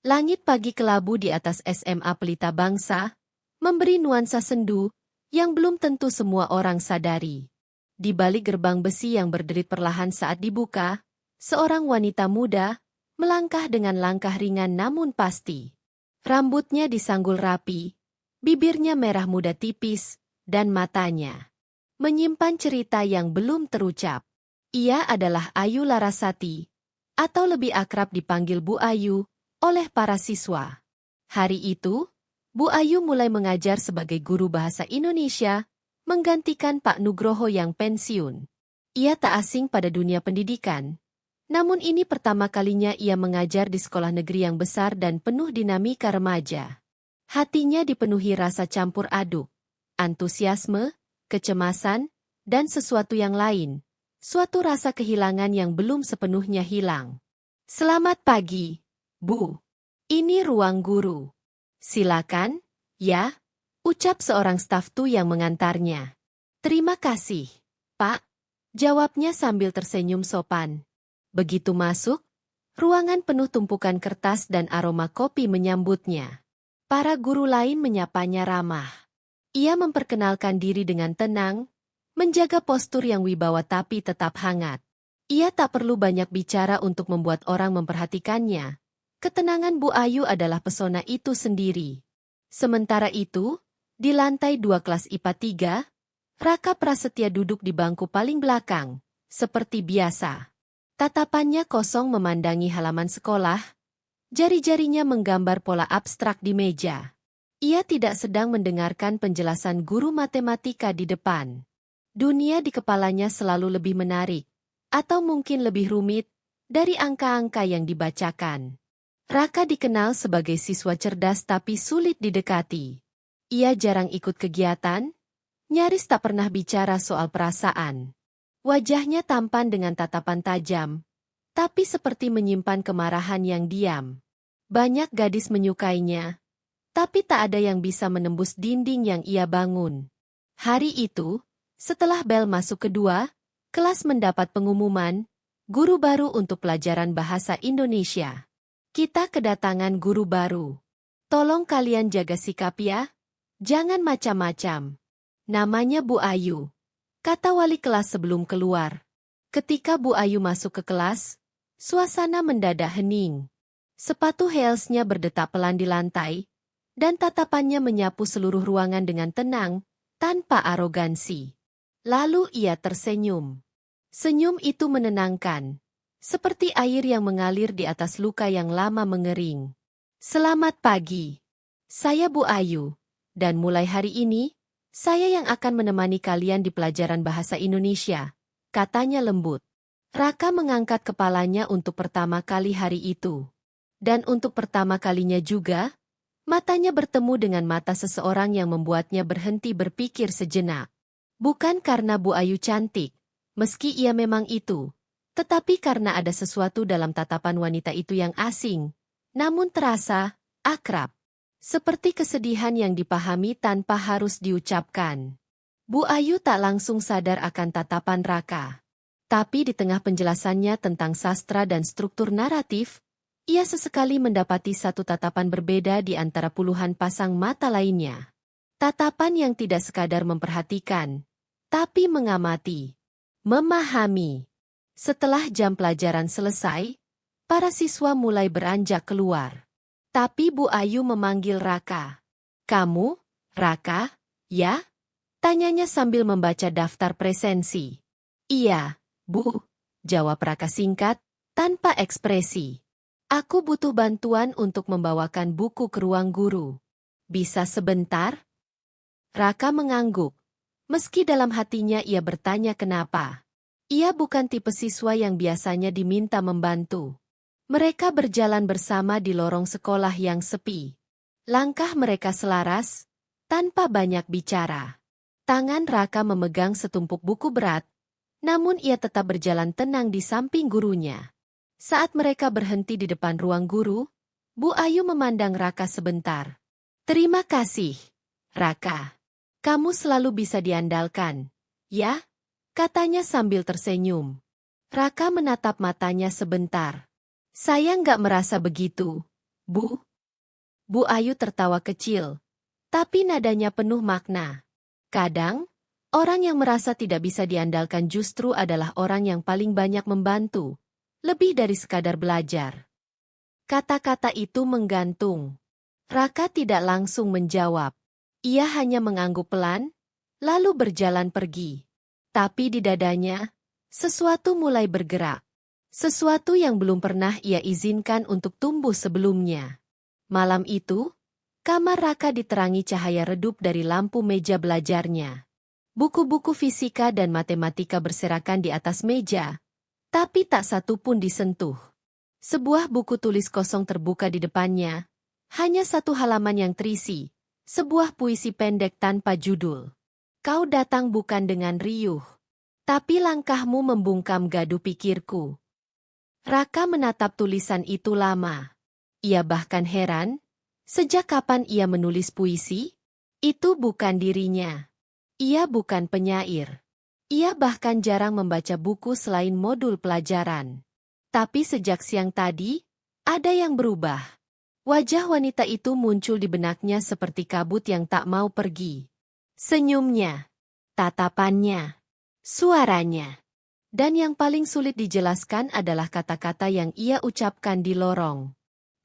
Langit pagi kelabu di atas SMA Pelita Bangsa, memberi nuansa sendu yang belum tentu semua orang sadari. Di balik gerbang besi yang berderit perlahan saat dibuka, seorang wanita muda melangkah dengan langkah ringan namun pasti. Rambutnya disanggul rapi, bibirnya merah muda tipis, dan matanya menyimpan cerita yang belum terucap. Ia adalah Ayu Larasati, atau lebih akrab dipanggil Bu Ayu, oleh para siswa. Hari itu, Bu Ayu mulai mengajar sebagai guru bahasa Indonesia, menggantikan Pak Nugroho yang pensiun. Ia tak asing pada dunia pendidikan. Namun ini pertama kalinya ia mengajar di sekolah negeri yang besar dan penuh dinamika remaja. Hatinya dipenuhi rasa campur aduk, antusiasme, kecemasan, dan sesuatu yang lain. Suatu rasa kehilangan yang belum sepenuhnya hilang. Selamat pagi, Bu. Ini ruang guru. Silakan, ya, ucap seorang staf tu yang mengantarnya. Terima kasih, Pak, jawabnya sambil tersenyum sopan. Begitu masuk, ruangan penuh tumpukan kertas dan aroma kopi menyambutnya. Para guru lain menyapanya ramah. Ia memperkenalkan diri dengan tenang, menjaga postur yang wibawa tapi tetap hangat. Ia tak perlu banyak bicara untuk membuat orang memperhatikannya. Ketenangan Bu Ayu adalah pesona itu sendiri. Sementara itu, di lantai 2 kelas IPA 3, Raka Prasetya duduk di bangku paling belakang, seperti biasa. Tatapannya kosong memandangi halaman sekolah, jari-jarinya menggambar pola abstrak di meja. Ia tidak sedang mendengarkan penjelasan guru matematika di depan. Dunia di kepalanya selalu lebih menarik, atau mungkin lebih rumit, dari angka-angka yang dibacakan. Raka dikenal sebagai siswa cerdas tapi sulit didekati. Ia jarang ikut kegiatan, nyaris tak pernah bicara soal perasaan. Wajahnya tampan dengan tatapan tajam, tapi seperti menyimpan kemarahan yang diam. Banyak gadis menyukainya, tapi tak ada yang bisa menembus dinding yang ia bangun. Hari itu, setelah bel masuk kedua, kelas mendapat pengumuman, guru baru untuk pelajaran bahasa Indonesia. Kita kedatangan guru baru. Tolong kalian jaga sikap ya, jangan macam-macam. Namanya Bu Ayu, kata wali kelas sebelum keluar. Ketika Bu Ayu masuk ke kelas, suasana mendadak hening. Sepatu heelsnya berdetak pelan di lantai, dan tatapannya menyapu seluruh ruangan dengan tenang, tanpa arogansi. Lalu ia tersenyum. Senyum itu menenangkan, seperti air yang mengalir di atas luka yang lama mengering. Selamat pagi. Saya Bu Ayu, dan mulai hari ini, saya yang akan menemani kalian di pelajaran bahasa Indonesia, katanya lembut. Raka mengangkat kepalanya untuk pertama kali hari itu. Dan untuk pertama kalinya juga, matanya bertemu dengan mata seseorang yang membuatnya berhenti berpikir sejenak. Bukan karena Bu Ayu cantik, meski ia memang itu, tetapi karena ada sesuatu dalam tatapan wanita itu yang asing, namun terasa akrab. Seperti kesedihan yang dipahami tanpa harus diucapkan. Bu Ayu tak langsung sadar akan tatapan Raka. Tapi di tengah penjelasannya tentang sastra dan struktur naratif, ia sesekali mendapati satu tatapan berbeda di antara puluhan pasang mata lainnya. Tatapan yang tidak sekadar memperhatikan, tapi mengamati, memahami. Setelah jam pelajaran selesai, para siswa mulai beranjak keluar. Tapi Bu Ayu memanggil Raka. Kamu, Raka, ya? Tanyanya sambil membaca daftar presensi. Iya, Bu, jawab Raka singkat, tanpa ekspresi. Aku butuh bantuan untuk membawakan buku ke ruang guru. Bisa sebentar? Raka mengangguk. Meski dalam hatinya ia bertanya kenapa. Ia bukan tipe siswa yang biasanya diminta membantu. Mereka berjalan bersama di lorong sekolah yang sepi. Langkah mereka selaras, tanpa banyak bicara. Tangan Raka memegang setumpuk buku berat, namun ia tetap berjalan tenang di samping gurunya. Saat mereka berhenti di depan ruang guru, Bu Ayu memandang Raka sebentar. Terima kasih, Raka. Kamu selalu bisa diandalkan, ya? Katanya sambil tersenyum. Raka menatap matanya sebentar. Saya nggak merasa begitu. Bu? Bu Ayu tertawa kecil, tapi nadanya penuh makna. Kadang, orang yang merasa tidak bisa diandalkan justru adalah orang yang paling banyak membantu, lebih dari sekadar belajar. Kata-kata itu menggantung. Raka tidak langsung menjawab. Ia hanya mengangguk pelan, lalu berjalan pergi. Tapi di dadanya, sesuatu mulai bergerak. Sesuatu yang belum pernah ia izinkan untuk tumbuh sebelumnya. Malam itu, kamar Raka diterangi cahaya redup dari lampu meja belajarnya. Buku-buku fisika dan matematika berserakan di atas meja, tapi tak satu pun disentuh. Sebuah buku tulis kosong terbuka di depannya, hanya satu halaman yang terisi, sebuah puisi pendek tanpa judul. Kau datang bukan dengan riuh, tapi langkahmu membungkam gaduh pikirku. Raka menatap tulisan itu lama. Ia bahkan heran, sejak kapan ia menulis puisi? Itu bukan dirinya. Ia bukan penyair. Ia bahkan jarang membaca buku selain modul pelajaran. Tapi sejak siang tadi, ada yang berubah. Wajah wanita itu muncul di benaknya seperti kabut yang tak mau pergi. Senyumnya, tatapannya, suaranya. Dan yang paling sulit dijelaskan adalah kata-kata yang ia ucapkan di lorong.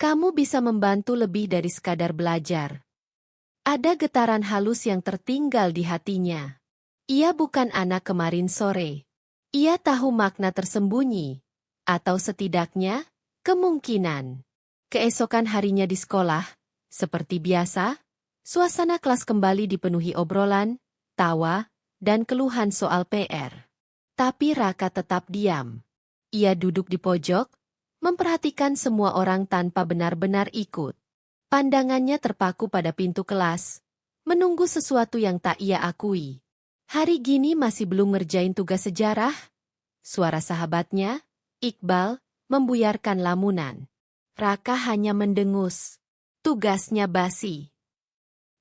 Kamu bisa membantu lebih dari sekadar belajar. Ada getaran halus yang tertinggal di hatinya. Ia bukan anak kemarin sore. Ia tahu makna tersembunyi. Atau setidaknya, kemungkinan. Keesokan harinya di sekolah, seperti biasa, suasana kelas kembali dipenuhi obrolan, tawa, dan keluhan soal PR. Tapi Raka tetap diam. Ia duduk di pojok, memperhatikan semua orang tanpa benar-benar ikut. Pandangannya terpaku pada pintu kelas, menunggu sesuatu yang tak ia akui. Hari gini masih belum ngerjain tugas sejarah? Suara sahabatnya, Iqbal, membuyarkan lamunan. Raka hanya mendengus. Tugasnya basi.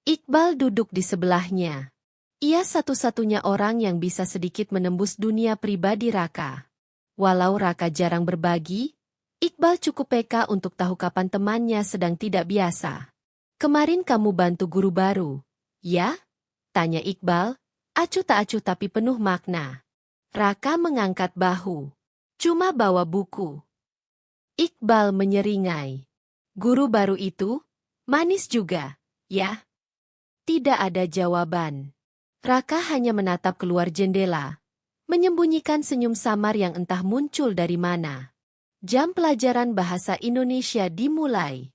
Iqbal duduk di sebelahnya. Ia satu-satunya orang yang bisa sedikit menembus dunia pribadi Raka. Walau Raka jarang berbagi, Iqbal cukup peka untuk tahu kapan temannya sedang tidak biasa. Kemarin kamu bantu guru baru, ya? Tanya Iqbal, acuh tak acuh tapi penuh makna. Raka mengangkat bahu. Cuma bawa buku. Iqbal menyeringai. Guru baru itu, manis juga, ya? Tidak ada jawaban. Raka hanya menatap keluar jendela, menyembunyikan senyum samar yang entah muncul dari mana. Jam pelajaran bahasa Indonesia dimulai.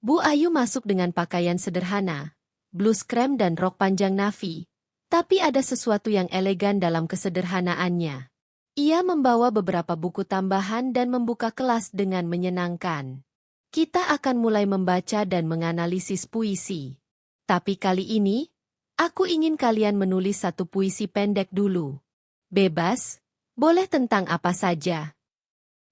Bu Ayu masuk dengan pakaian sederhana, blus krem dan rok panjang navy, tapi ada sesuatu yang elegan dalam kesederhanaannya. Ia membawa beberapa buku tambahan dan membuka kelas dengan menyenangkan. Kita akan mulai membaca dan menganalisis puisi. Tapi kali ini, aku ingin kalian menulis satu puisi pendek dulu. Bebas, boleh tentang apa saja.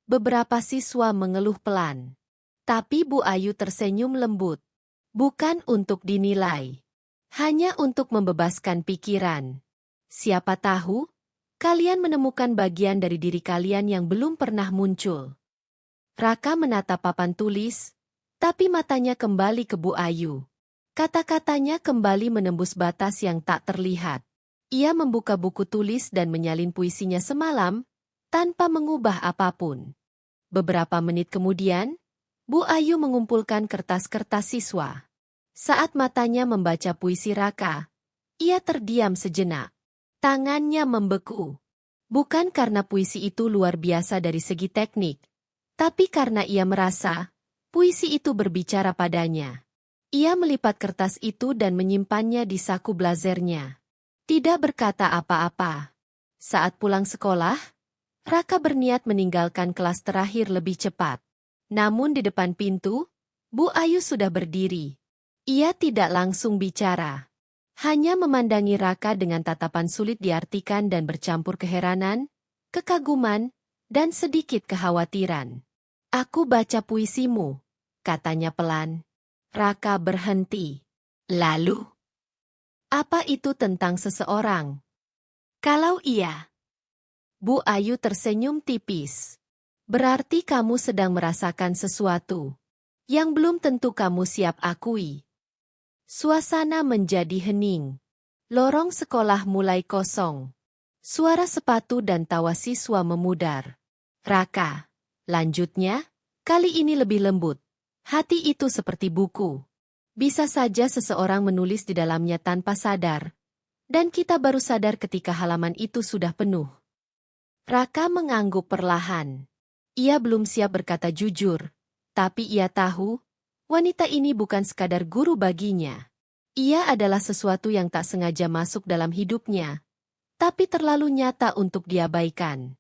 Beberapa siswa mengeluh pelan. Tapi Bu Ayu tersenyum lembut. Bukan untuk dinilai. Hanya untuk membebaskan pikiran. Siapa tahu, kalian menemukan bagian dari diri kalian yang belum pernah muncul. Raka menatap papan tulis, tapi matanya kembali ke Bu Ayu. Kata-katanya kembali menembus batas yang tak terlihat. Ia membuka buku tulis dan menyalin puisinya semalam, tanpa mengubah apapun. Beberapa menit kemudian, Bu Ayu mengumpulkan kertas-kertas siswa. Saat matanya membaca puisi Raka, ia terdiam sejenak. Tangannya membeku. Bukan karena puisi itu luar biasa dari segi teknik, tapi karena ia merasa puisi itu berbicara padanya. Ia melipat kertas itu dan menyimpannya di saku blazernya. Tidak berkata apa-apa. Saat pulang sekolah, Raka berniat meninggalkan kelas terakhir lebih cepat. Namun di depan pintu, Bu Ayu sudah berdiri. Ia tidak langsung bicara. Hanya memandangi Raka dengan tatapan sulit diartikan dan bercampur keheranan, kekaguman, dan sedikit kekhawatiran. Aku baca puisimu, katanya pelan. Raka berhenti. Lalu, apa itu tentang seseorang? Kalau iya, Bu Ayu tersenyum tipis. Berarti kamu sedang merasakan sesuatu. yang belum tentu kamu siap akui. Suasana menjadi hening. Lorong sekolah mulai kosong. Suara sepatu dan tawa siswa memudar. Raka, lanjutnya, kali ini lebih lembut. Hati itu seperti buku. Bisa saja seseorang menulis di dalamnya tanpa sadar. Dan kita baru sadar ketika halaman itu sudah penuh. Raka mengangguk perlahan. Ia belum siap berkata jujur. Tapi ia tahu, wanita ini bukan sekadar guru baginya. Ia adalah sesuatu yang tak sengaja masuk dalam hidupnya, tapi terlalu nyata untuk diabaikan.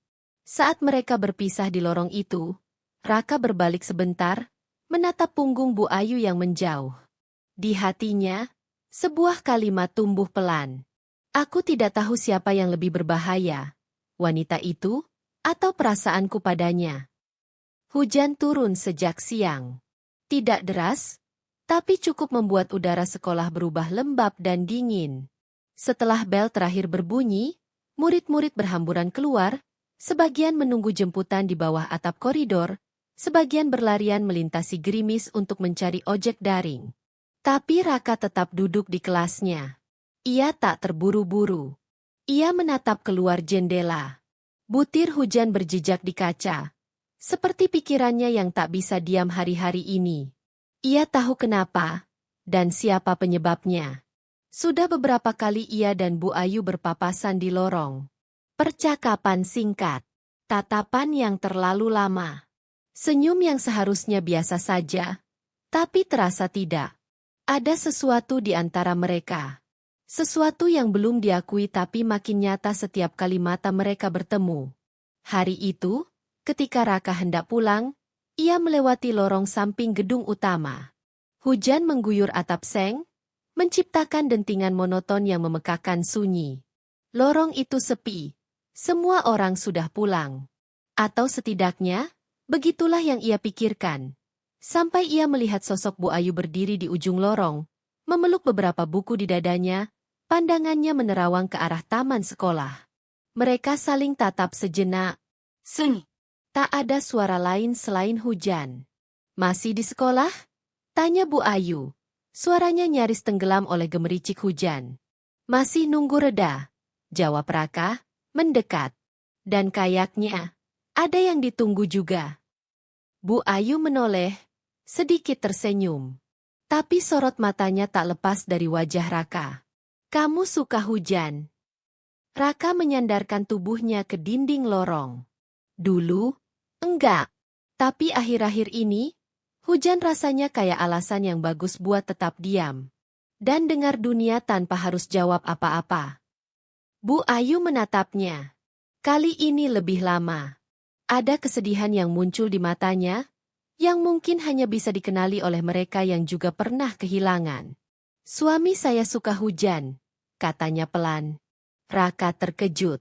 Saat mereka berpisah di lorong itu, Raka berbalik sebentar, menatap punggung Bu Ayu yang menjauh. Di hatinya, sebuah kalimat tumbuh pelan. Aku tidak tahu siapa yang lebih berbahaya, wanita itu, atau perasaanku padanya. Hujan turun sejak siang. Tidak deras, tapi cukup membuat udara sekolah berubah lembab dan dingin. Setelah bel terakhir berbunyi, murid-murid berhamburan keluar, sebagian menunggu jemputan di bawah atap koridor, sebagian berlarian melintasi gerimis untuk mencari ojek daring. Tapi Raka tetap duduk di kelasnya. Ia tak terburu-buru. Ia menatap keluar jendela. Butir hujan berjejak di kaca, seperti pikirannya yang tak bisa diam hari-hari ini. Ia tahu kenapa, dan siapa penyebabnya. Sudah beberapa kali ia dan Bu Ayu berpapasan di lorong. Percakapan singkat, tatapan yang terlalu lama, senyum yang seharusnya biasa saja, tapi terasa tidak. Ada sesuatu di antara mereka. Sesuatu yang belum diakui tapi makin nyata setiap kali mata mereka bertemu. Hari itu, ketika Raka hendak pulang, ia melewati lorong samping gedung utama. Hujan mengguyur atap seng, menciptakan dentingan monoton yang memekakan sunyi. Lorong itu sepi, semua orang sudah pulang. Atau setidaknya, begitulah yang ia pikirkan. Sampai ia melihat sosok Bu Ayu berdiri di ujung lorong, memeluk beberapa buku di dadanya, pandangannya menerawang ke arah taman sekolah. Mereka saling tatap sejenak. Seng. Tak ada suara lain selain hujan. Masih di sekolah? Tanya Bu Ayu. Suaranya nyaris tenggelam oleh gemericik hujan. Masih nunggu reda, jawab Raka, mendekat. Dan kayaknya, ada yang ditunggu juga. Bu Ayu menoleh, sedikit tersenyum. Tapi sorot matanya tak lepas dari wajah Raka. Kamu suka hujan? Raka menyandarkan tubuhnya ke dinding lorong. Dulu, enggak. Tapi akhir-akhir ini, hujan rasanya kayak alasan yang bagus buat tetap diam. Dan dengar dunia tanpa harus jawab apa-apa. Bu Ayu menatapnya. Kali ini lebih lama. Ada kesedihan yang muncul di matanya, yang mungkin hanya bisa dikenali oleh mereka yang juga pernah kehilangan. Suami saya suka hujan, katanya pelan. Raka terkejut.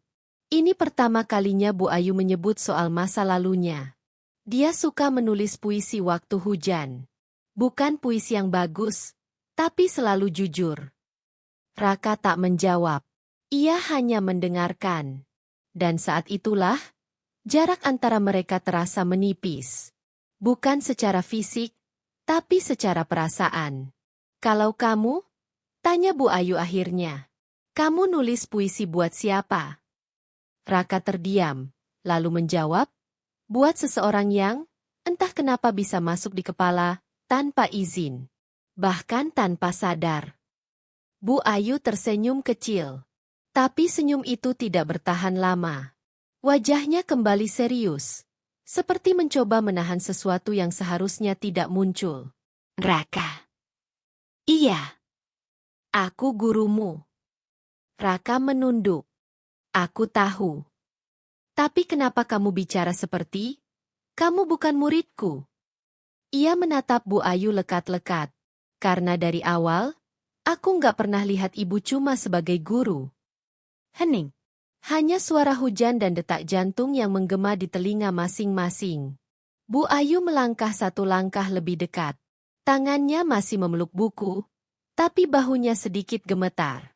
Ini pertama kalinya Bu Ayu menyebut soal masa lalunya. Dia suka menulis puisi waktu hujan. Bukan puisi yang bagus, tapi selalu jujur. Raka tak menjawab. Ia hanya mendengarkan. Dan saat itulah, jarak antara mereka terasa menipis. Bukan secara fisik, tapi secara perasaan. Kalau kamu? Tanya Bu Ayu akhirnya. Kamu nulis puisi buat siapa? Raka terdiam, lalu menjawab, buat seseorang yang, entah kenapa bisa masuk di kepala, tanpa izin. Bahkan tanpa sadar. Bu Ayu tersenyum kecil. Tapi senyum itu tidak bertahan lama. Wajahnya kembali serius. Seperti mencoba menahan sesuatu yang seharusnya tidak muncul. Raka. Iya. Aku gurumu. Raka menunduk. Aku tahu. Tapi kenapa kamu bicara seperti? Kamu bukan muridku. Ia menatap Bu Ayu lekat-lekat. Karena dari awal, aku nggak pernah lihat ibu cuma sebagai guru. Hening. Hanya suara hujan dan detak jantung yang menggema di telinga masing-masing. Bu Ayu melangkah satu langkah lebih dekat. Tangannya masih memeluk buku, tapi bahunya sedikit gemetar.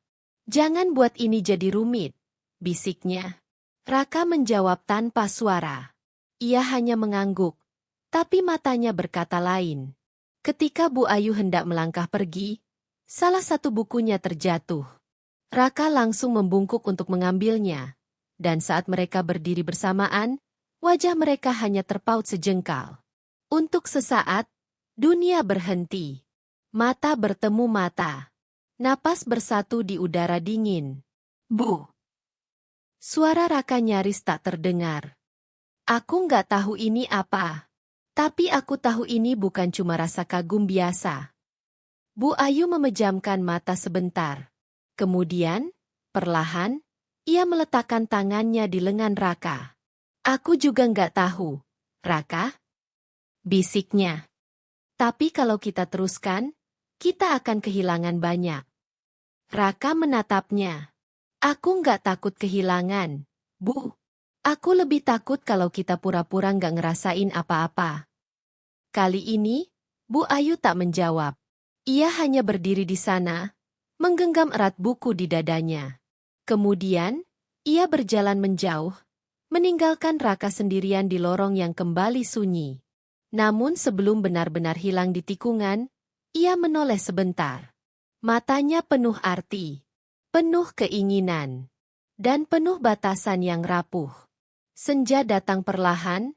Jangan buat ini jadi rumit, bisiknya. Raka menjawab tanpa suara. Ia hanya mengangguk, tapi matanya berkata lain. Ketika Bu Ayu hendak melangkah pergi, salah satu bukunya terjatuh. Raka langsung membungkuk untuk mengambilnya, dan saat mereka berdiri bersamaan, wajah mereka hanya terpaut sejengkal. Untuk sesaat, dunia berhenti. Mata bertemu mata. Napas bersatu di udara dingin. Bu! Suara Raka nyaris tak terdengar. Aku nggak tahu ini apa. Tapi aku tahu ini bukan cuma rasa kagum biasa. Bu Ayu memejamkan mata sebentar. Kemudian, perlahan, ia meletakkan tangannya di lengan Raka. Aku juga nggak tahu, Raka. Bisiknya. Tapi kalau kita teruskan, kita akan kehilangan banyak. Raka menatapnya. Aku nggak takut kehilangan, Bu. Aku lebih takut kalau kita pura-pura nggak ngerasain apa-apa. Kali ini, Bu Ayu tak menjawab. Ia hanya berdiri di sana, menggenggam erat buku di dadanya. Kemudian, ia berjalan menjauh, meninggalkan Raka sendirian di lorong yang kembali sunyi. Namun sebelum benar-benar hilang di tikungan, ia menoleh sebentar. Matanya penuh arti, penuh keinginan, dan penuh batasan yang rapuh. Senja datang perlahan,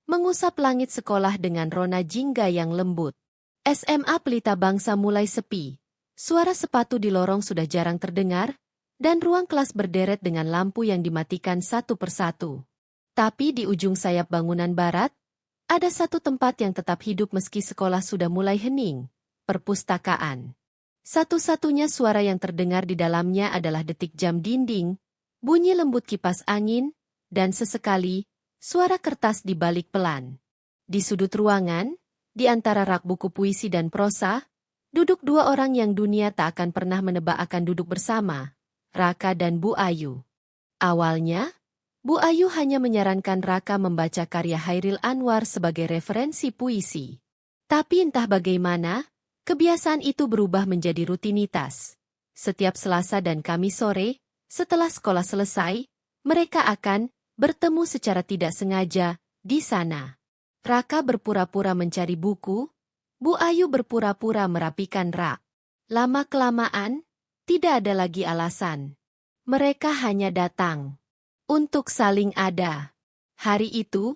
mengusap langit sekolah dengan rona jingga yang lembut. SMA Pelita Bangsa mulai sepi. Suara sepatu di lorong sudah jarang terdengar, dan ruang kelas berderet dengan lampu yang dimatikan satu persatu. Tapi di ujung sayap bangunan barat, ada satu tempat yang tetap hidup meski sekolah sudah mulai hening, perpustakaan. Satu-satunya suara yang terdengar di dalamnya adalah detik jam dinding, bunyi lembut kipas angin, dan sesekali, suara kertas di balik pelan. Di sudut ruangan, di antara rak buku puisi dan prosa, duduk dua orang yang dunia tak akan pernah menebak akan duduk bersama, Raka dan Bu Ayu. Awalnya, Bu Ayu hanya menyarankan Raka membaca karya Chairil Anwar sebagai referensi puisi. Tapi entah bagaimana, kebiasaan itu berubah menjadi rutinitas. Setiap Selasa dan Kamis sore, setelah sekolah selesai, mereka akan bertemu secara tidak sengaja di sana. Raka berpura-pura mencari buku, Bu Ayu berpura-pura merapikan rak. Lama-kelamaan, tidak ada lagi alasan. Mereka hanya datang untuk saling ada. Hari itu,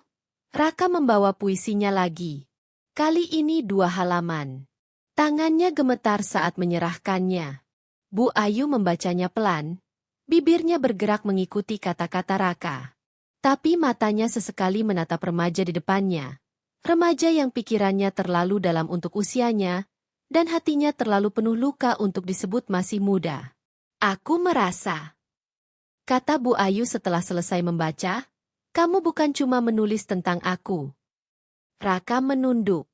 Raka membawa puisinya lagi. Kali ini 2 halaman. Tangannya gemetar saat menyerahkannya. Bu Ayu membacanya pelan, bibirnya bergerak mengikuti kata-kata Raka. Tapi matanya sesekali menatap remaja di depannya. Remaja yang pikirannya terlalu dalam untuk usianya, dan hatinya terlalu penuh luka untuk disebut masih muda. Aku merasa, kata Bu Ayu setelah selesai membaca, kamu bukan cuma menulis tentang aku. Raka menunduk.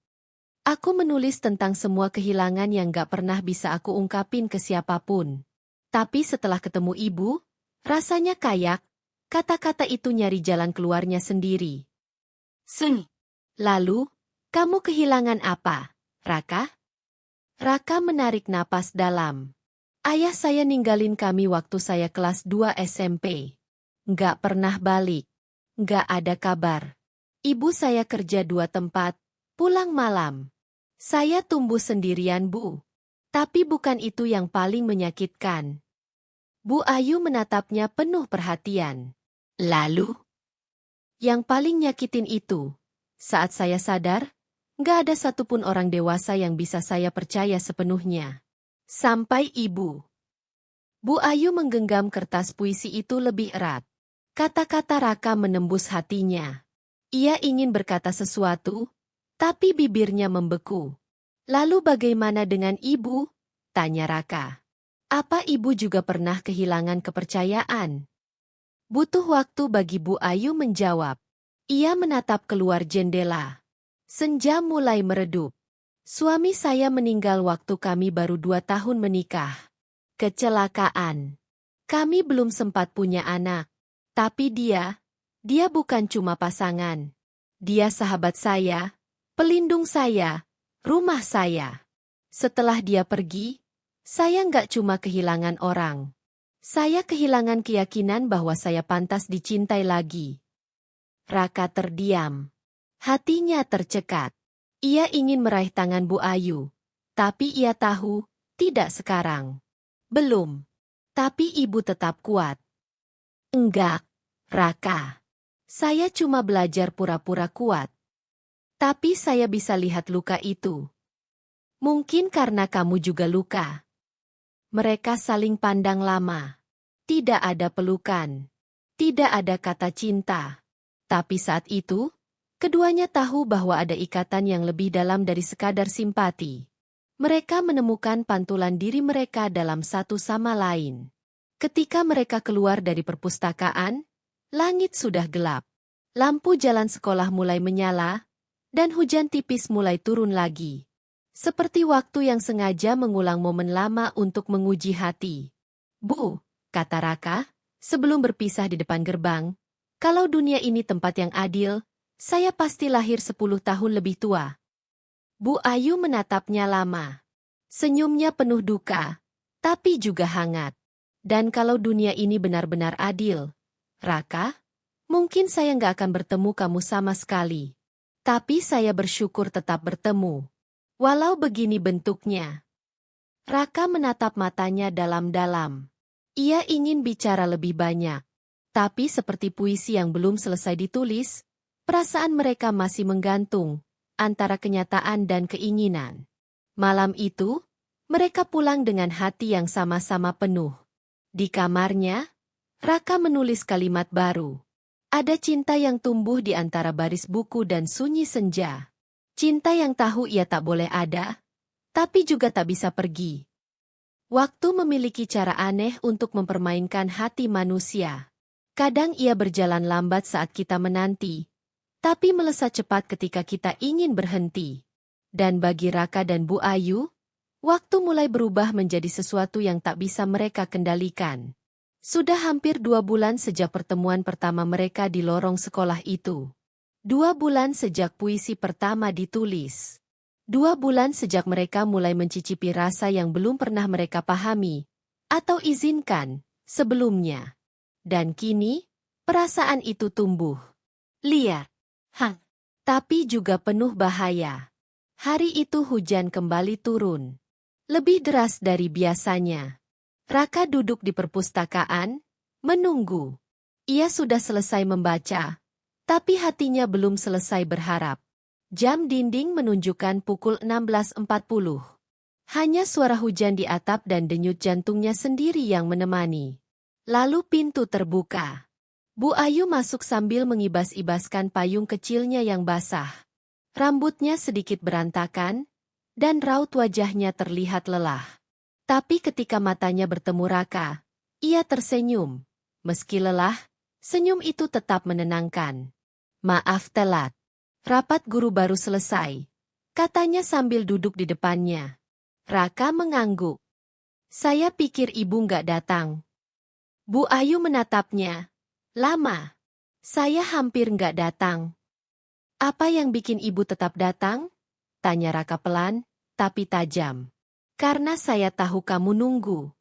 Aku menulis tentang semua kehilangan yang gak pernah bisa aku ungkapin ke siapapun. Tapi setelah ketemu ibu, rasanya kayak, kata-kata itu nyari jalan keluarnya sendiri. Lalu, kamu kehilangan apa, Raka? Raka menarik napas dalam. Ayah saya ninggalin kami waktu saya kelas 2 SMP. Nggak pernah balik. Nggak ada kabar. Ibu saya kerja 2 tempat, pulang malam. Saya tumbuh sendirian, Bu. Tapi bukan itu yang paling menyakitkan. Bu Ayu menatapnya penuh perhatian. Lalu? Yang paling nyakitin itu, saat saya sadar, nggak ada satupun orang dewasa yang bisa saya percaya sepenuhnya. Sampai ibu. Bu Ayu menggenggam kertas puisi itu lebih erat. Kata-kata Raka menembus hatinya. Ia ingin berkata sesuatu, tapi bibirnya membeku. Lalu bagaimana dengan ibu? Tanya Raka. Apa ibu juga pernah kehilangan kepercayaan? Butuh waktu bagi Bu Ayu menjawab. Ia menatap keluar jendela. Senja mulai meredup. Suami saya meninggal waktu kami baru 2 tahun menikah. Kecelakaan. Kami belum sempat punya anak. Tapi dia bukan cuma pasangan. Dia sahabat saya, pelindung saya, rumah saya. Setelah dia pergi, saya nggak cuma kehilangan orang. Saya kehilangan keyakinan bahwa saya pantas dicintai lagi. Raka terdiam. Hatinya tercekat. Ia ingin meraih tangan Bu Ayu. Tapi ia tahu, tidak sekarang. Belum. Tapi ibu tetap kuat. Enggak, Raka. Saya cuma belajar pura-pura kuat. Tapi saya bisa lihat luka itu. Mungkin karena kamu juga luka. Mereka saling pandang lama. Tidak ada pelukan. Tidak ada kata cinta. Tapi saat itu, keduanya tahu bahwa ada ikatan yang lebih dalam dari sekadar simpati. Mereka menemukan pantulan diri mereka dalam satu sama lain. Ketika mereka keluar dari perpustakaan, langit sudah gelap. Lampu jalan sekolah mulai menyala, dan hujan tipis mulai turun lagi. Seperti waktu yang sengaja mengulang momen lama untuk menguji hati. Bu, kata Raka, sebelum berpisah di depan gerbang, kalau dunia ini tempat yang adil, saya pasti lahir 10 tahun lebih tua. Bu Ayu menatapnya lama. Senyumnya penuh duka, tapi juga hangat. Dan kalau dunia ini benar-benar adil, Raka, mungkin saya nggak akan bertemu kamu sama sekali. Tapi saya bersyukur tetap bertemu. Walau begini bentuknya. Raka menatap matanya dalam-dalam. Ia ingin bicara lebih banyak. Tapi seperti puisi yang belum selesai ditulis, perasaan mereka masih menggantung antara kenyataan dan keinginan. Malam itu, mereka pulang dengan hati yang sama-sama penuh. Di kamarnya, Raka menulis kalimat baru. Ada cinta yang tumbuh di antara baris buku dan sunyi senja. Cinta yang tahu ia tak boleh ada, tapi juga tak bisa pergi. Waktu memiliki cara aneh untuk mempermainkan hati manusia. Kadang ia berjalan lambat saat kita menanti, tapi melesat cepat ketika kita ingin berhenti. Dan bagi Raka dan Bu Ayu, waktu mulai berubah menjadi sesuatu yang tak bisa mereka kendalikan. Sudah hampir 2 bulan sejak pertemuan pertama mereka di lorong sekolah itu. 2 bulan sejak puisi pertama ditulis. 2 bulan sejak mereka mulai mencicipi rasa yang belum pernah mereka pahami atau izinkan sebelumnya. Dan kini, perasaan itu tumbuh. Liar. Tapi juga penuh bahaya. Hari itu hujan kembali turun. Lebih deras dari biasanya. Raka duduk di perpustakaan, menunggu. Ia sudah selesai membaca. Tapi hatinya belum selesai berharap. Jam dinding menunjukkan pukul 16.40. Hanya suara hujan di atap dan denyut jantungnya sendiri yang menemani. Lalu pintu terbuka. Bu Ayu masuk sambil mengibas-ibaskan payung kecilnya yang basah. Rambutnya sedikit berantakan, dan raut wajahnya terlihat lelah. Tapi ketika matanya bertemu Raka, ia tersenyum. Meski lelah, senyum itu tetap menenangkan. Maaf telat. Rapat guru baru selesai, katanya sambil duduk di depannya. Raka mengangguk. Saya pikir ibu nggak datang. Bu Ayu menatapnya. Lama. Saya hampir nggak datang. Apa yang bikin ibu tetap datang? Tanya Raka pelan, tapi tajam. Karena saya tahu kamu nunggu.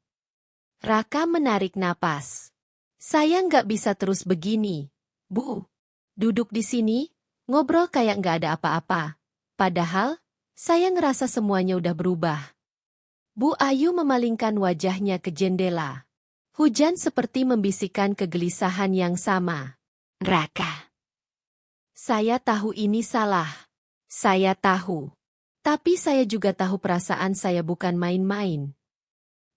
Raka menarik napas. Saya nggak bisa terus begini, Bu. Duduk di sini, ngobrol kayak nggak ada apa-apa. Padahal, saya ngerasa semuanya udah berubah. Bu Ayu memalingkan wajahnya ke jendela. Hujan seperti membisikkan kegelisahan yang sama. Raka. Saya tahu ini salah. Saya tahu. Tapi saya juga tahu perasaan saya bukan main-main.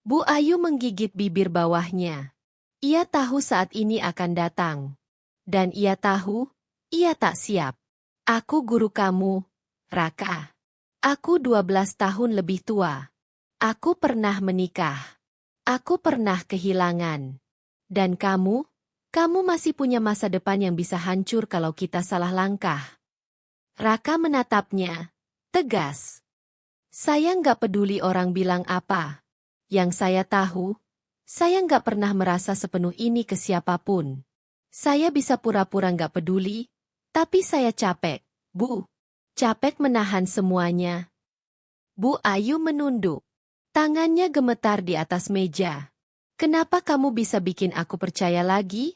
Bu Ayu menggigit bibir bawahnya. Ia tahu saat ini akan datang. Dan ia tahu, ia tak siap. Aku guru kamu, Raka. Aku 12 tahun lebih tua. Aku pernah menikah. Aku pernah kehilangan. Dan kamu masih punya masa depan yang bisa hancur kalau kita salah langkah. Raka menatapnya, tegas. Saya nggak peduli orang bilang apa. Yang saya tahu, saya nggak pernah merasa sepenuh ini ke siapapun. Saya bisa pura-pura nggak peduli, tapi saya capek, Bu. Capek menahan semuanya. Bu Ayu menunduk. Tangannya gemetar di atas meja. Kenapa kamu bisa bikin aku percaya lagi?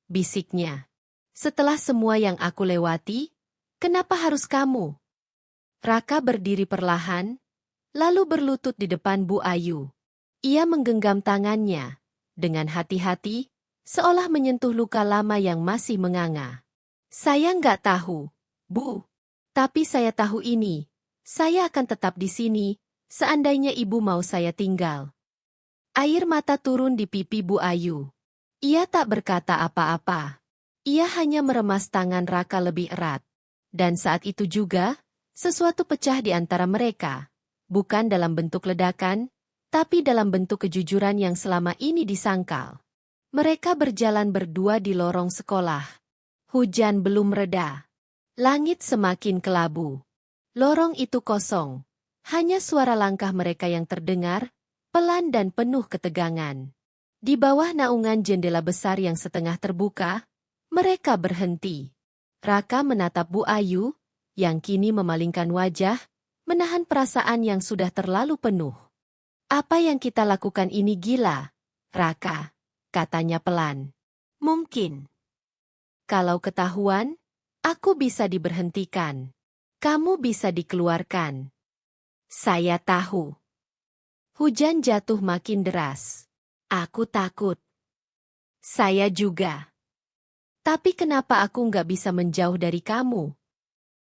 Bisiknya. Setelah semua yang aku lewati, kenapa harus kamu? Raka berdiri perlahan, lalu berlutut di depan Bu Ayu. Ia menggenggam tangannya, dengan hati-hati, seolah menyentuh luka lama yang masih menganga. Saya nggak tahu, Bu. Tapi saya tahu ini. Saya akan tetap di sini, seandainya Ibu mau saya tinggal. Air mata turun di pipi Bu Ayu. Ia tak berkata apa-apa. Ia hanya meremas tangan Raka lebih erat. Dan saat itu juga, sesuatu pecah di antara mereka. Bukan dalam bentuk ledakan, tapi dalam bentuk kejujuran yang selama ini disangkal. Mereka berjalan berdua di lorong sekolah. Hujan belum reda. Langit semakin kelabu. Lorong itu kosong. Hanya suara langkah mereka yang terdengar, pelan dan penuh ketegangan. Di bawah naungan jendela besar yang setengah terbuka, mereka berhenti. Raka menatap Bu Ayu, yang kini memalingkan wajah, menahan perasaan yang sudah terlalu penuh. Apa yang kita lakukan ini gila, Raka, katanya pelan. Mungkin. Kalau ketahuan, aku bisa diberhentikan. Kamu bisa dikeluarkan. Saya tahu. Hujan jatuh makin deras. Aku takut. Saya juga. Tapi kenapa aku nggak bisa menjauh dari kamu?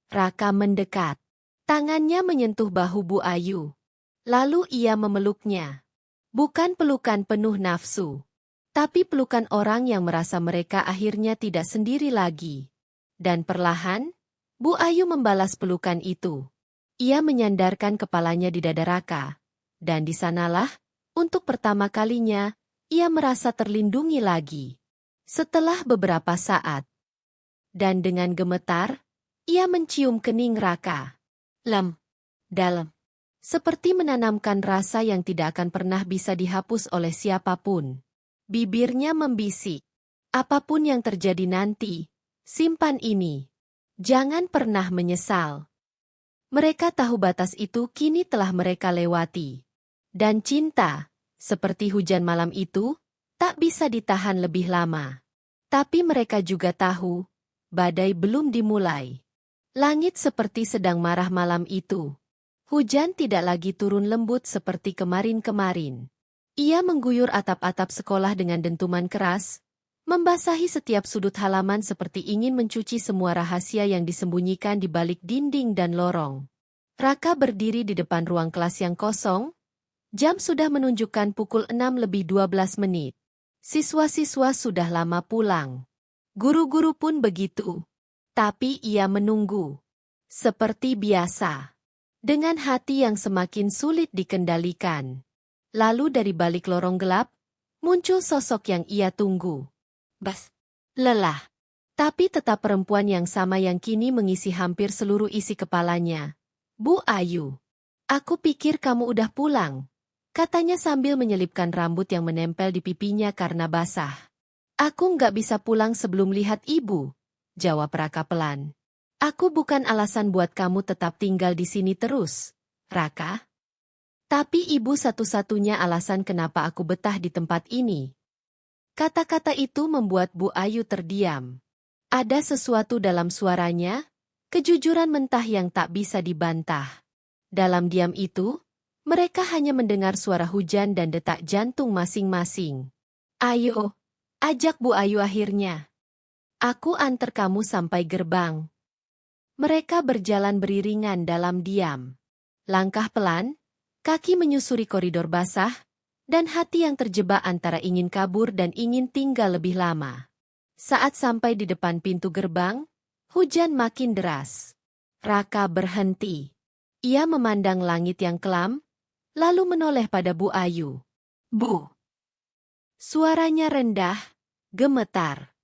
Raka mendekat. Tangannya menyentuh bahu Bu Ayu. Lalu ia memeluknya. Bukan pelukan penuh nafsu. Tapi pelukan orang yang merasa mereka akhirnya tidak sendiri lagi. Dan perlahan, Bu Ayu membalas pelukan itu. Ia menyandarkan kepalanya di dada Raka. Dan di sanalah, untuk pertama kalinya, ia merasa terlindungi lagi. Setelah beberapa saat. Dan dengan gemetar, ia mencium kening Raka. Dalam. Seperti menanamkan rasa yang tidak akan pernah bisa dihapus oleh siapapun. Bibirnya membisik. Apapun yang terjadi nanti, simpan ini. Jangan pernah menyesal. Mereka tahu batas itu kini telah mereka lewati. Dan cinta, seperti hujan malam itu, tak bisa ditahan lebih lama. Tapi mereka juga tahu, badai belum dimulai. Langit seperti sedang marah malam itu. Hujan tidak lagi turun lembut seperti kemarin-kemarin. Ia mengguyur atap-atap sekolah dengan dentuman keras, membasahi setiap sudut halaman seperti ingin mencuci semua rahasia yang disembunyikan di balik dinding dan lorong. Raka berdiri di depan ruang kelas yang kosong. Jam sudah menunjukkan pukul 6:12. Siswa-siswa sudah lama pulang. Guru-guru pun begitu. Tapi ia menunggu. Seperti biasa. Dengan hati yang semakin sulit dikendalikan. Lalu dari balik lorong gelap, muncul sosok yang ia tunggu. Lelah. Tapi tetap perempuan yang sama yang kini mengisi hampir seluruh isi kepalanya. Bu Ayu. Aku pikir kamu udah pulang. Katanya sambil menyelipkan rambut yang menempel di pipinya karena basah. Aku nggak bisa pulang sebelum lihat ibu, jawab Raka pelan. Aku bukan alasan buat kamu tetap tinggal di sini terus, Raka. Tapi ibu satu-satunya alasan kenapa aku betah di tempat ini. Kata-kata itu membuat Bu Ayu terdiam. Ada sesuatu dalam suaranya, kejujuran mentah yang tak bisa dibantah. Dalam diam itu, mereka hanya mendengar suara hujan dan detak jantung masing-masing. Ayo, ajak Bu Ayu akhirnya. Aku antar kamu sampai gerbang. Mereka berjalan beriringan dalam diam. Langkah pelan, kaki menyusuri koridor basah, dan hati yang terjebak antara ingin kabur dan ingin tinggal lebih lama. Saat sampai di depan pintu gerbang, hujan makin deras. Raka berhenti. Ia memandang langit yang kelam, lalu menoleh pada Bu Ayu. Bu. Suaranya rendah, gemetar.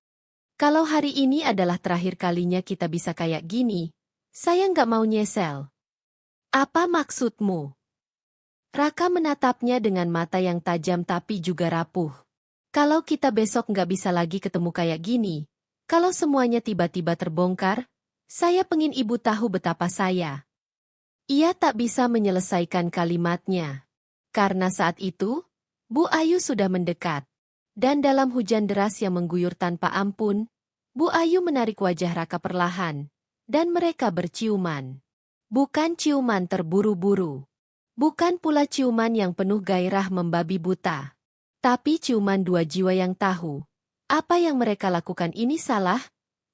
Kalau hari ini adalah terakhir kalinya kita bisa kayak gini, saya nggak mau nyesel. Apa maksudmu? Raka menatapnya dengan mata yang tajam tapi juga rapuh. Kalau kita besok nggak bisa lagi ketemu kayak gini, kalau semuanya tiba-tiba terbongkar, saya pengin ibu tahu betapa saya. Ia tak bisa menyelesaikan kalimatnya. Karena saat itu, Bu Ayu sudah mendekat. Dan dalam hujan deras yang mengguyur tanpa ampun, Bu Ayu menarik wajah Raka perlahan. Dan mereka berciuman. Bukan ciuman terburu-buru. Bukan pula ciuman yang penuh gairah membabi buta. Tapi ciuman dua jiwa yang tahu. Apa yang mereka lakukan ini salah,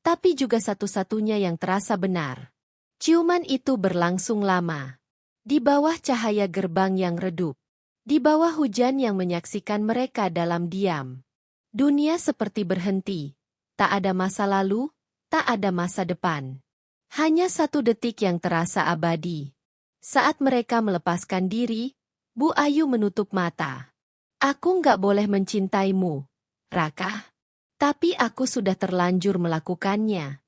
tapi juga satu-satunya yang terasa benar. Ciuman itu berlangsung lama. Di bawah cahaya gerbang yang redup. Di bawah hujan yang menyaksikan mereka dalam diam. Dunia seperti berhenti. Tak ada masa lalu, tak ada masa depan. Hanya satu detik yang terasa abadi. Saat mereka melepaskan diri, Bu Ayu menutup mata. Aku nggak boleh mencintaimu, Raka. Tapi aku sudah terlanjur melakukannya.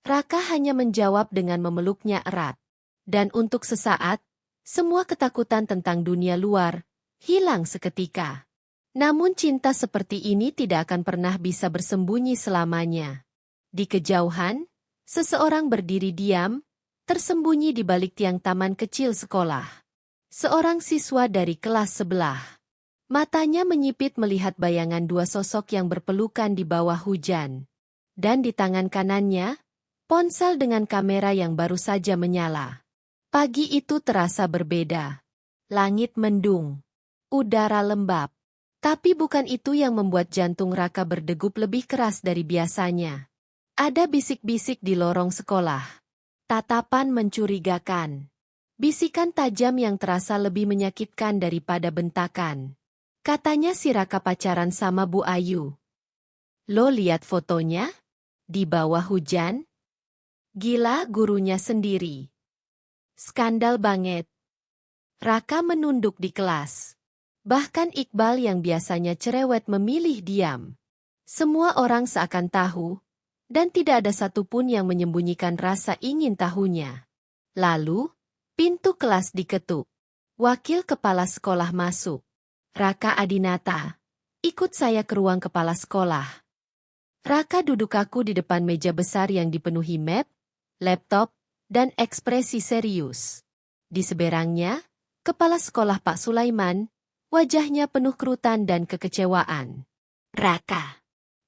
Raka hanya menjawab dengan memeluknya erat. Dan untuk sesaat, semua ketakutan tentang dunia luar hilang seketika. Namun cinta seperti ini tidak akan pernah bisa bersembunyi selamanya. Di kejauhan, seseorang berdiri diam, tersembunyi di balik tiang taman kecil sekolah. Seorang siswa dari kelas sebelah. Matanya menyipit melihat bayangan dua sosok yang berpelukan di bawah hujan. Dan di tangan kanannya, ponsel dengan kamera yang baru saja menyala. Pagi itu terasa berbeda. Langit mendung. Udara lembab. Tapi bukan itu yang membuat jantung Raka berdegup lebih keras dari biasanya. Ada bisik-bisik di lorong sekolah. Tatapan mencurigakan. Bisikan tajam yang terasa lebih menyakitkan daripada bentakan. Katanya si Raka pacaran sama Bu Ayu. Lo lihat fotonya? Di bawah hujan? Gila gurunya sendiri. Skandal banget. Raka menunduk di kelas. Bahkan Iqbal yang biasanya cerewet memilih diam. Semua orang seakan tahu, dan tidak ada satupun yang menyembunyikan rasa ingin tahunya. Lalu, pintu kelas diketuk. Wakil kepala sekolah masuk. Raka Adinata, ikut saya ke ruang kepala sekolah. Raka duduk kaku di depan meja besar yang dipenuhi map, laptop, dan ekspresi serius. Di seberangnya, kepala sekolah Pak Sulaiman, wajahnya penuh kerutan dan kekecewaan. Raka,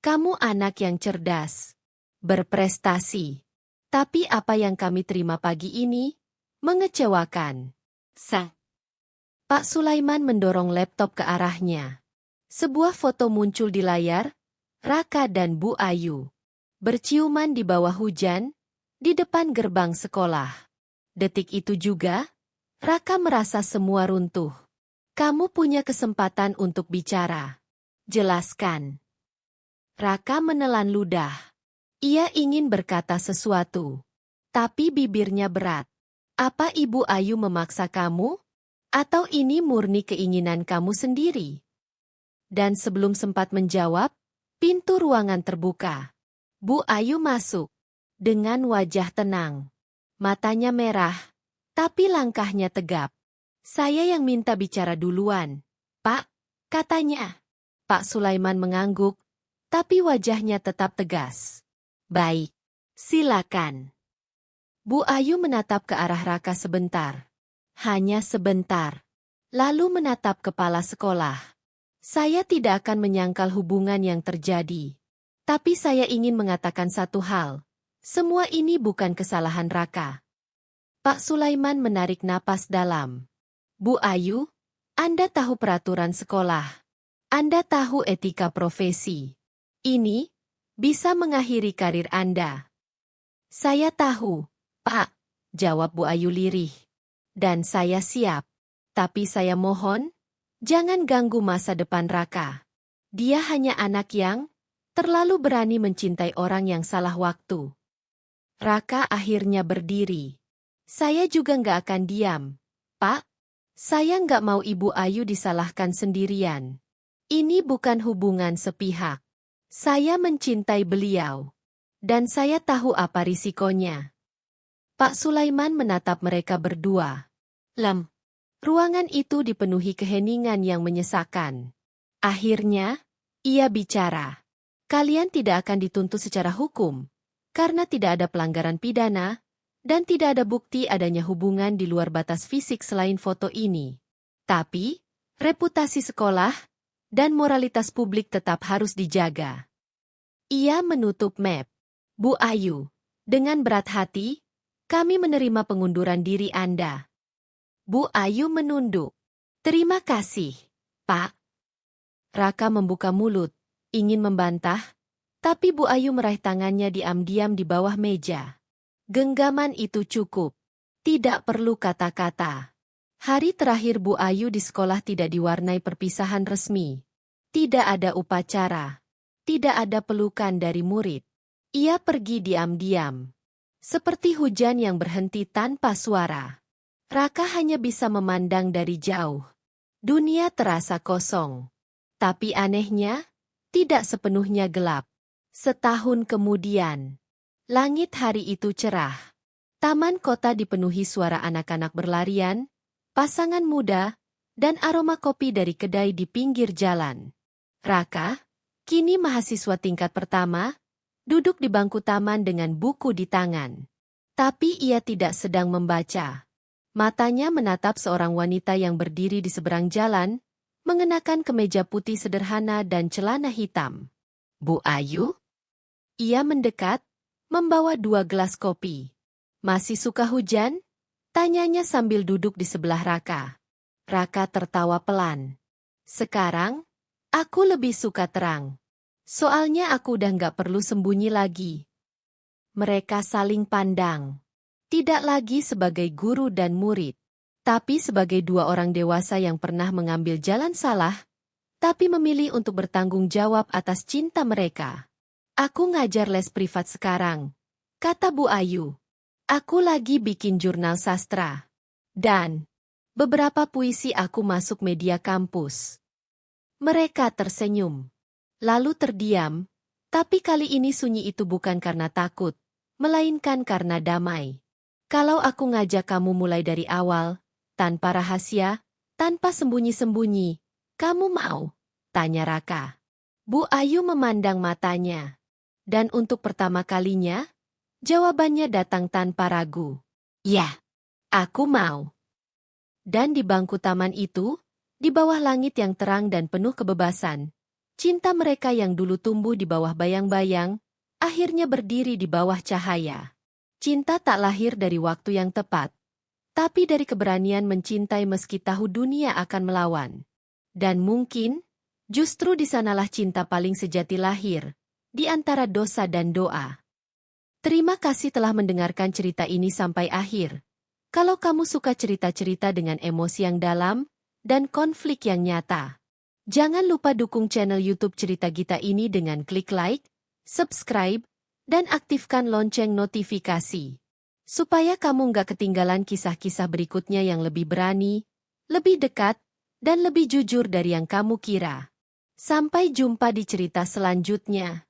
kamu anak yang cerdas, berprestasi. Tapi apa yang kami terima pagi ini, mengecewakan. Pak Sulaiman mendorong laptop ke arahnya. Sebuah foto muncul di layar, Raka dan Bu Ayu. Berciuman di bawah hujan, di depan gerbang sekolah. Detik itu juga, Raka merasa semua runtuh. Kamu punya kesempatan untuk bicara. Jelaskan. Raka menelan ludah. Ia ingin berkata sesuatu. Tapi bibirnya berat. Apa Ibu Ayu memaksa kamu? Atau ini murni keinginan kamu sendiri? Dan sebelum sempat menjawab, pintu ruangan terbuka. Bu Ayu masuk. Dengan wajah tenang. Matanya merah, tapi langkahnya tegap. Saya yang minta bicara duluan, Pak, katanya. Pak Sulaiman mengangguk, tapi wajahnya tetap tegas. Baik, silakan. Bu Ayu menatap ke arah Raka sebentar. Hanya sebentar. Lalu menatap kepala sekolah. Saya tidak akan menyangkal hubungan yang terjadi. Tapi saya ingin mengatakan satu hal. Semua ini bukan kesalahan Raka. Pak Sulaiman menarik napas dalam. Bu Ayu, Anda tahu peraturan sekolah. Anda tahu etika profesi. Ini bisa mengakhiri karir Anda. Saya tahu, Pak, jawab Bu Ayu lirih. Dan saya siap. Tapi saya mohon, jangan ganggu masa depan Raka. Dia hanya anak yang terlalu berani mencintai orang yang salah waktu. Raka akhirnya berdiri. Saya juga nggak akan diam, Pak. Saya nggak mau Ibu Ayu disalahkan sendirian. Ini bukan hubungan sepihak. Saya mencintai beliau. Dan saya tahu apa risikonya. Pak Sulaiman menatap mereka berdua. Ruangan itu dipenuhi keheningan yang menyesakan. Akhirnya, ia bicara. Kalian tidak akan dituntut secara hukum, karena tidak ada pelanggaran pidana, dan tidak ada bukti adanya hubungan di luar batas fisik selain foto ini. Tapi, reputasi sekolah dan moralitas publik tetap harus dijaga. Ia menutup map. Bu Ayu, dengan berat hati, Kami menerima pengunduran diri Anda. Bu Ayu menunduk. Terima kasih, Pak. Raka membuka mulut, ingin membantah, tapi Bu Ayu meraih tangannya diam-diam di bawah meja. Genggaman itu cukup. Tidak perlu kata-kata. Hari terakhir Bu Ayu di sekolah tidak diwarnai perpisahan resmi. Tidak ada upacara. Tidak ada pelukan dari murid. Ia pergi diam-diam. Seperti hujan yang berhenti tanpa suara. Raka hanya bisa memandang dari jauh. Dunia terasa kosong. Tapi anehnya, tidak sepenuhnya gelap. Setahun kemudian, langit hari itu cerah. Taman kota dipenuhi suara anak-anak berlarian, pasangan muda, dan aroma kopi dari kedai di pinggir jalan. Raka, kini mahasiswa tingkat pertama, duduk di bangku taman dengan buku di tangan. Tapi ia tidak sedang membaca. Matanya menatap seorang wanita yang berdiri di seberang jalan, mengenakan kemeja putih sederhana dan celana hitam. Bu Ayu? Ia mendekat, membawa 2 gelas kopi. Masih suka hujan? Tanyanya sambil duduk di sebelah Raka. Raka tertawa pelan. Sekarang, aku lebih suka terang. Soalnya aku udah nggak perlu sembunyi lagi. Mereka saling pandang. Tidak lagi sebagai guru dan murid, tapi sebagai 2 orang dewasa yang pernah mengambil jalan salah, tapi memilih untuk bertanggung jawab atas cinta mereka. Aku ngajar les privat sekarang, kata Bu Ayu. Aku lagi bikin jurnal sastra. Dan beberapa puisi aku masuk media kampus. Mereka tersenyum. Lalu terdiam, tapi kali ini sunyi itu bukan karena takut, melainkan karena damai. Kalau aku ngajak kamu mulai dari awal, tanpa rahasia, tanpa sembunyi-sembunyi, kamu mau? Tanya Raka. Bu Ayu memandang matanya. Dan untuk pertama kalinya, jawabannya datang tanpa ragu. Ya, aku mau. Dan di bangku taman itu, di bawah langit yang terang dan penuh kebebasan, cinta mereka yang dulu tumbuh di bawah bayang-bayang, akhirnya berdiri di bawah cahaya. Cinta tak lahir dari waktu yang tepat, tapi dari keberanian mencintai meski tahu dunia akan melawan. Dan mungkin, justru di sanalah cinta paling sejati lahir, di antara dosa dan doa. Terima kasih telah mendengarkan cerita ini sampai akhir. Kalau kamu suka cerita-cerita dengan emosi yang dalam, dan konflik yang nyata, jangan lupa dukung channel YouTube Cerita Gita ini dengan klik like, subscribe, dan aktifkan lonceng notifikasi. Supaya kamu nggak ketinggalan kisah-kisah berikutnya yang lebih berani, lebih dekat, dan lebih jujur dari yang kamu kira. Sampai jumpa di cerita selanjutnya.